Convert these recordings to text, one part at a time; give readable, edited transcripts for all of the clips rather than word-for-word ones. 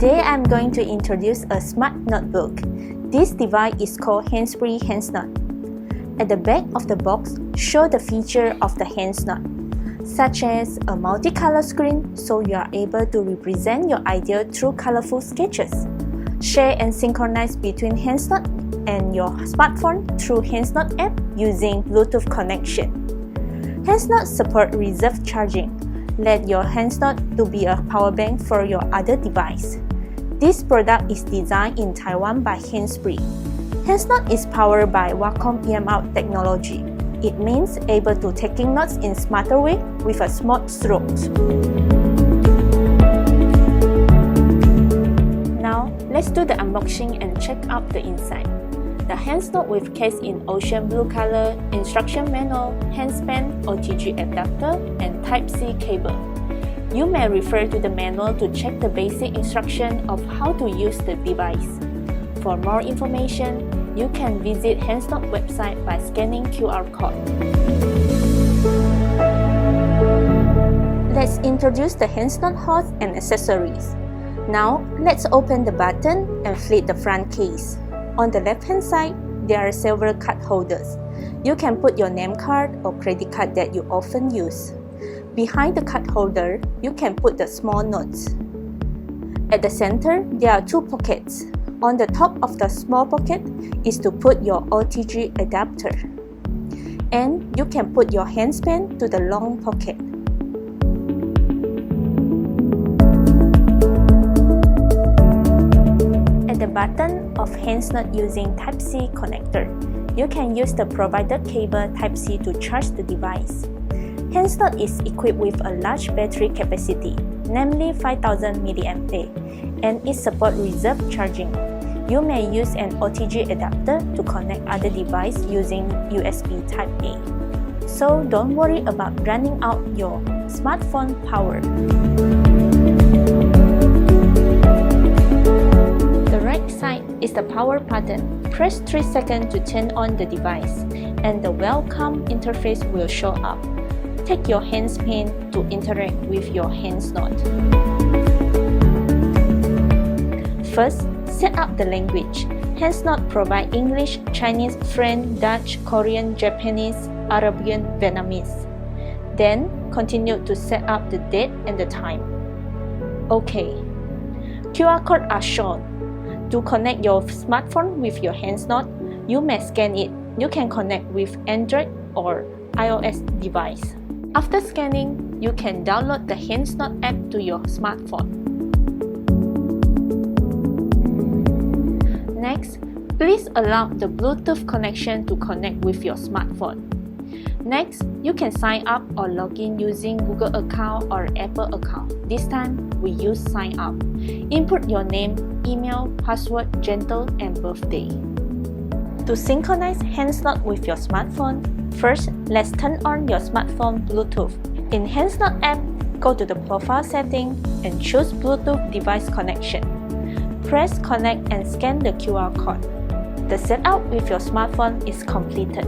Today I'm going to introduce a smart notebook. This device is called Hannspree HannsNote. At the back of the box, show the feature of the HannsNote, such as a multicolor screen so you are able to represent your idea through colorful sketches. Share and synchronize between HannsNote and your smartphone through HannsNote App using Bluetooth connection. HannsNote support reserve charging. Let your HannsNote to be a power bank for your other device. This product is designed in Taiwan by Hannspree. HannsNote is powered by Wacom EMR technology. It means able to taking notes in smarter way with a smooth stroke. Now, let's do the unboxing and check out the inside. The HannsNote with case in ocean blue color, instruction manual, handspan, OTG adapter, and Type-C cable. You may refer to the manual to check the basic instruction of how to use the device. For more information, you can visit HannsNote website by scanning QR code. Let's introduce the HannsNote host and accessories. Now, let's open the button and flip the front case. On the left-hand side, there are several card holders. You can put your name card or credit card that you often use. Behind the card holder, you can put the small notes. At the center, there are two pockets. On the top of the small pocket is to put your OTG adapter. And you can put your handspan to the long pocket. At the bottom of HannsNote using Type-C connector, you can use the provided cable Type-C to charge the device. HannsNote is equipped with a large battery capacity, namely 5000 mAh, and it supports reserve charging. You may use an OTG adapter to connect other devices using USB Type-A. So don't worry about running out your smartphone power. The right side is the power button. Press 3 seconds to turn on the device, and the welcome interface will show up. Take your handspan to interact with your HannsNote. First, set up the language. HannsNote provides English, Chinese, French, Dutch, Korean, Japanese, Arabian, Vietnamese. Then, continue to set up the date and the time. OK. QR codes are shown. To connect your smartphone with your HannsNote, you may scan it. You can connect with Android or iOS device. After scanning, you can download the HannsNote app to your smartphone. Next, please allow the Bluetooth connection to connect with your smartphone. Next, you can sign up or log in using Google account or Apple account. This time, we use sign up. Input your name, email, password, gender, and birthday. To synchronize HannsNote with your smartphone, first, let's turn on your smartphone Bluetooth. In HannsNote app, go to the profile setting and choose Bluetooth device connection. Press connect and scan the QR code. The setup with your smartphone is completed.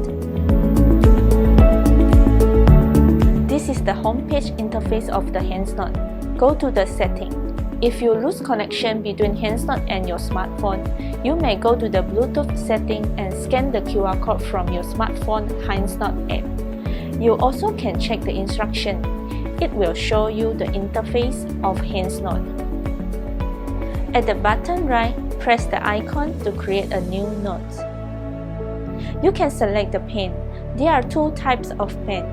This is the homepage interface of the HannsNote. Go to the setting. If you lose connection between HannsNote and your smartphone, you may go to the Bluetooth setting and scan the QR code from your smartphone HannsNote app. You also can check the instruction. It will show you the interface of HannsNote. At the bottom right, press the icon to create a new note. You can select the pen. There are two types of pen.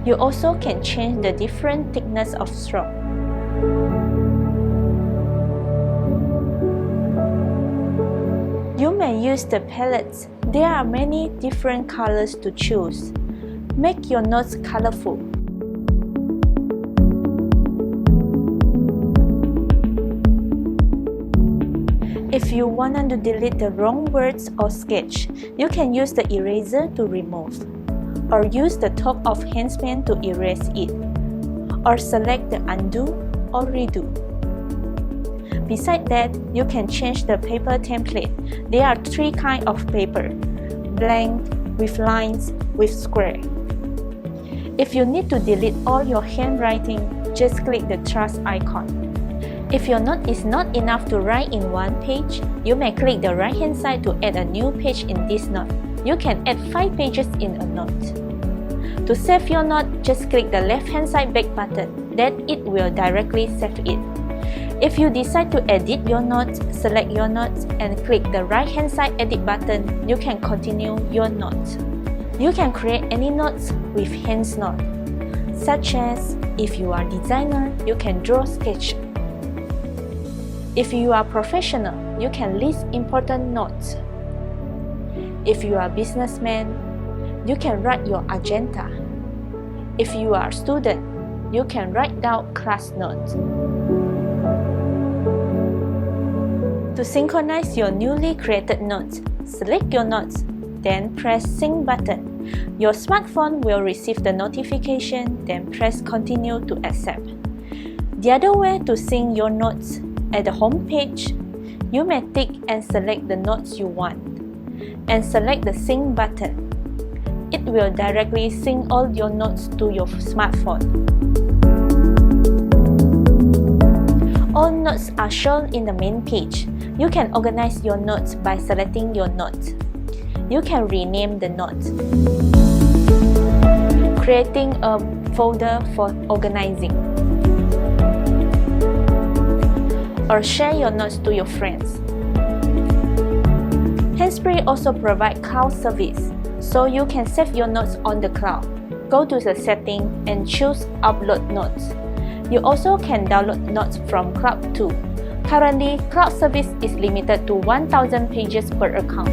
You also can change the different thickness of stroke. You may use the palettes. There are many different colors to choose. Make your notes colorful. If you want to delete the wrong words or sketch, you can use the eraser to remove, or use the top of handspan to erase it, or select the undo or redo. Besides that, you can change the paper template. There are 3 kinds of paper: blank, with lines, with square. If you need to delete all your handwriting, just click the trash icon. If your note is not enough to write in one page, you may click the right hand side to add a new page in this note. You can add 5 pages in a note. To save your note, just click the left hand side back button, then it will directly save it. If you decide to edit your note, select your note and click the right hand side edit button, you can continue your note. You can create any notes with HannsNote, such as if you are a designer, you can draw sketch. If you are professional, you can list important notes. If you are a businessman, you can write your agenda. If you are a student, you can write down class notes. To synchronize your newly created notes, select your notes, then press Sync button. Your smartphone will receive the notification, then press Continue to accept. The other way to sync your notes, at the home page, you may tick and select the notes you want, and select the Sync button. It will directly sync all your notes to your smartphone. All notes are shown in the main page. You can organize your notes by selecting your notes. You can rename the notes, creating a folder for organizing, or share your notes to your friends. Hannspree also provides cloud service, so you can save your notes on the cloud. Go to the settings and choose Upload Notes. You also can download notes from cloud too. Currently, cloud service is limited to 1,000 pages per account.